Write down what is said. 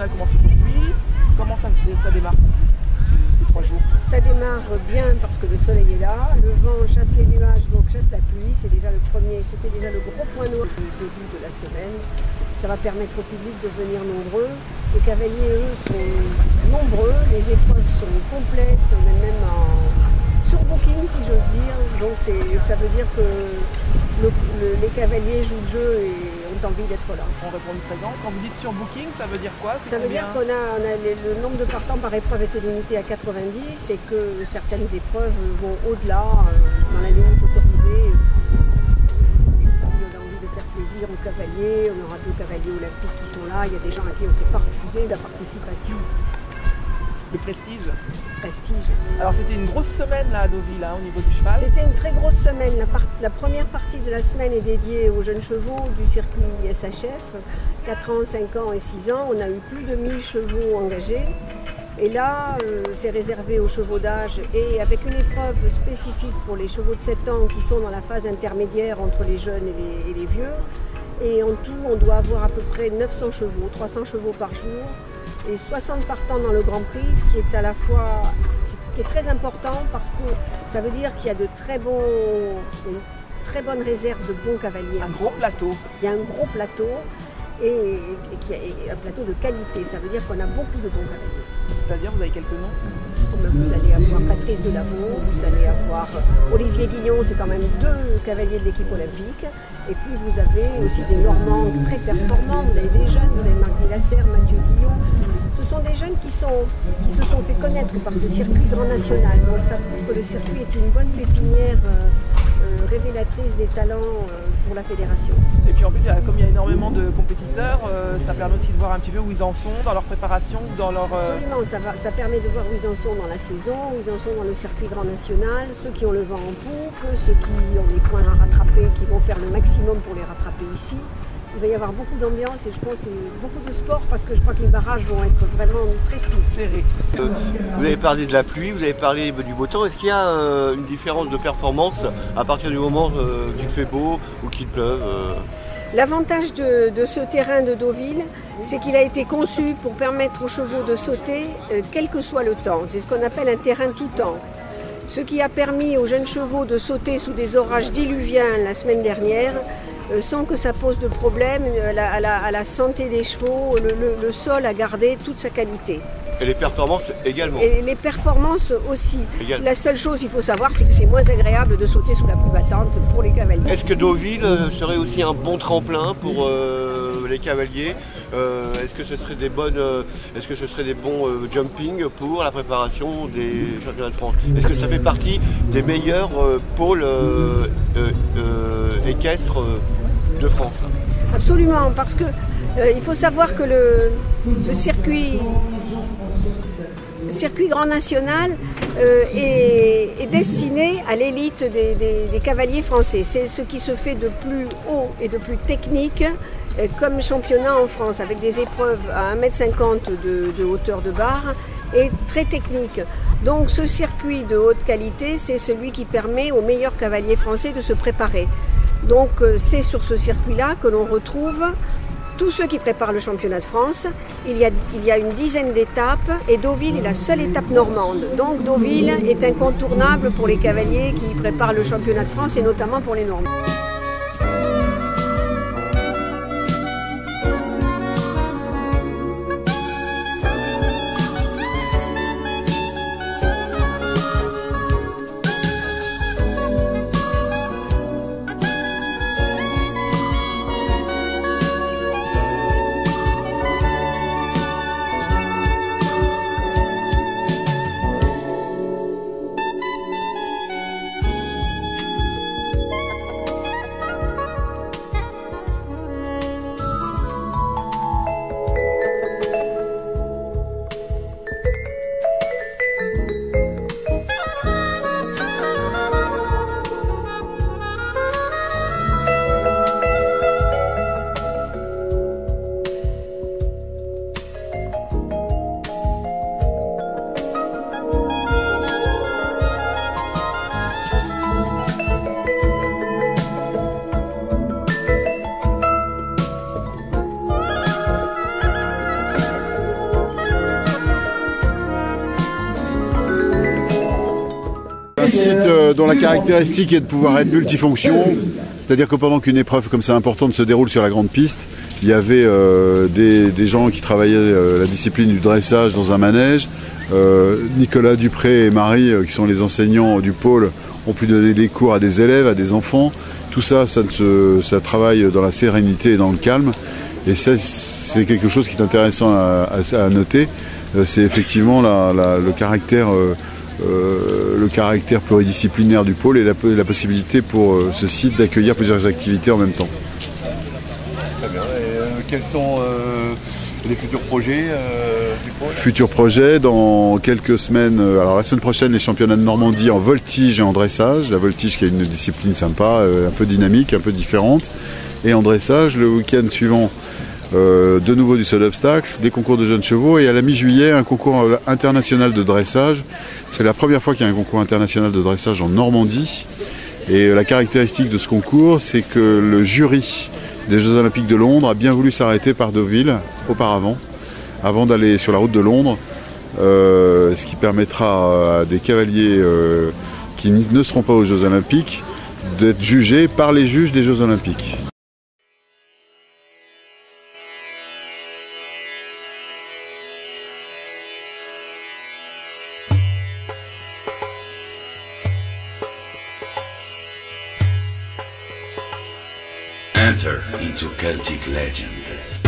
internationale commence aujourd'hui. Comment ça démarre ces 3 jours? Ça démarre bien parce que le soleil est là, le vent chasse les nuages, donc chasse la pluie. C'était déjà le gros point noir du début de la semaine. Ça va permettre au public de venir nombreux. Les cavaliers, eux, sont nombreux, les épreuves sont complètes, on est même sur booking, si j'ose dire. Donc ça veut dire que les cavaliers jouent le jeu et ont envie d'être là. On répond présent. Quand vous dites sur booking, ça veut dire quoi? Ça veut dire qu'on a le nombre de partants par épreuve était limité à 90 et que certaines épreuves vont au-delà, dans la limite autorisée. On a envie de faire plaisir aux cavaliers, on aura 2 cavaliers olympiques qui sont là, il y a des gens à qui on ne s'est pas refusé la participation. Le prestige. Prestige. Alors c'était une grosse semaine là à Deauville, au niveau du cheval. C'était une très grosse semaine. La première partie de la semaine est dédiée aux jeunes chevaux du circuit SHF, 4 ans, 5 ans et 6 ans. On a eu plus de 1000 chevaux engagés. Et là, c'est réservé aux chevaux d'âge et avec une épreuve spécifique pour les chevaux de 7 ans qui sont dans la phase intermédiaire entre les jeunes et les vieux. Et en tout, on doit avoir à peu près 900 chevaux, 300 chevaux par jour. Et 60 partants dans le Grand Prix, ce qui est à la fois qui est très important parce que ça veut dire qu'il y a une très bonne réserve de bons cavaliers. Un gros plateau. Il y a un gros plateau et un plateau de qualité. Ça veut dire qu'on a beaucoup de bons cavaliers. C'est-à-dire, vous avez quelques noms? Vous allez avoir Patrice Delavaux, vous allez avoir Olivier Guillon, c'est quand même 2 cavaliers de l'équipe olympique. Et puis vous avez aussi des Normands très performants, vous avez des jeunes, vous avez Marc Lasserre, Mathieu Guillon. Ce sont des jeunes qui se sont fait connaître par ce circuit grand national. Donc ça prouve que le circuit est une bonne pépinière révélatrice des talents pour la fédération. Et puis en plus, comme il y a énormément de compétiteurs, ça permet aussi de voir un petit peu où ils en sont dans leur préparation, dans leur... Absolument, ça permet de voir où ils en sont dans la saison, où ils en sont dans le circuit grand national, ceux qui ont le vent en poupe, ceux qui ont des points à rattraper, qui vont faire le maximum pour les rattraper ici. Il va y avoir beaucoup d'ambiance et je pense que beaucoup de sport parce que je crois que les barrages vont être vraiment très serrés. Vous avez parlé de la pluie, vous avez parlé du beau temps. Est-ce qu'il y a une différence de performance à partir du moment qu'il fait beau ou qu'il pleuve? L'avantage de ce terrain de Deauville, c'est qu'il a été conçu pour permettre aux chevaux de sauter quel que soit le temps. C'est ce qu'on appelle un terrain tout temps. Ce qui a permis aux jeunes chevaux de sauter sous des orages diluviens la semaine dernière, sans que ça pose de problème à la santé des chevaux. Le sol a gardé toute sa qualité. Et les performances également. Et les performances aussi. Également. La seule chose, il faut savoir, c'est que c'est moins agréable de sauter sous la pluie battante pour les cavaliers. Est-ce que Deauville serait aussi un bon tremplin pour les cavaliers? Est-ce que ce serait des bons jumping pour la préparation des championnats de France? Est-ce que ça fait partie des meilleurs pôles équestres de France? Absolument, parce que il faut savoir que le circuit grand national est destiné à l'élite des cavaliers français. C'est ce qui se fait de plus haut et de plus technique comme championnat en France, avec des épreuves à 1,50 m de hauteur de barre et très technique. Donc ce circuit de haute qualité, c'est celui qui permet aux meilleurs cavaliers français de se préparer. Donc c'est sur ce circuit-là que l'on retrouve tous ceux qui préparent le championnat de France. Il y a une dizaine d'étapes et Deauville est la seule étape normande. Donc Deauville est incontournable pour les cavaliers qui préparent le championnat de France et notamment pour les Normands. dont la caractéristique est de pouvoir être multifonction. C'est-à-dire que pendant qu'une épreuve comme ça importante se déroule sur la grande piste, il y avait des gens qui travaillaient la discipline du dressage dans un manège. Nicolas Dupré et Marie, qui sont les enseignants du pôle, ont pu donner des cours à des élèves, à des enfants. Tout ça, ça travaille dans la sérénité et dans le calme. Et c'est quelque chose qui est intéressant à noter. C'est effectivement le caractère pluridisciplinaire du pôle et la possibilité pour ce site d'accueillir plusieurs activités en même temps. Très bien. Et, quels sont les futurs projets du pôle? Futurs projets, dans quelques semaines, alors la semaine prochaine, les championnats de Normandie en voltige et en dressage. La voltige qui est une discipline sympa, un peu dynamique, un peu différente. Et en dressage, le week-end suivant, de nouveau du saut d'obstacle, des concours de jeunes chevaux et à la mi-juillet, un concours international de dressage. C'est la première fois qu'il y a un concours international de dressage en Normandie. Et la caractéristique de ce concours, c'est que le jury des Jeux Olympiques de Londres a bien voulu s'arrêter par Deauville auparavant, avant d'aller sur la route de Londres, ce qui permettra à des cavaliers qui ne seront pas aux Jeux Olympiques d'être jugés par les juges des Jeux Olympiques. Enter into Celtic legend.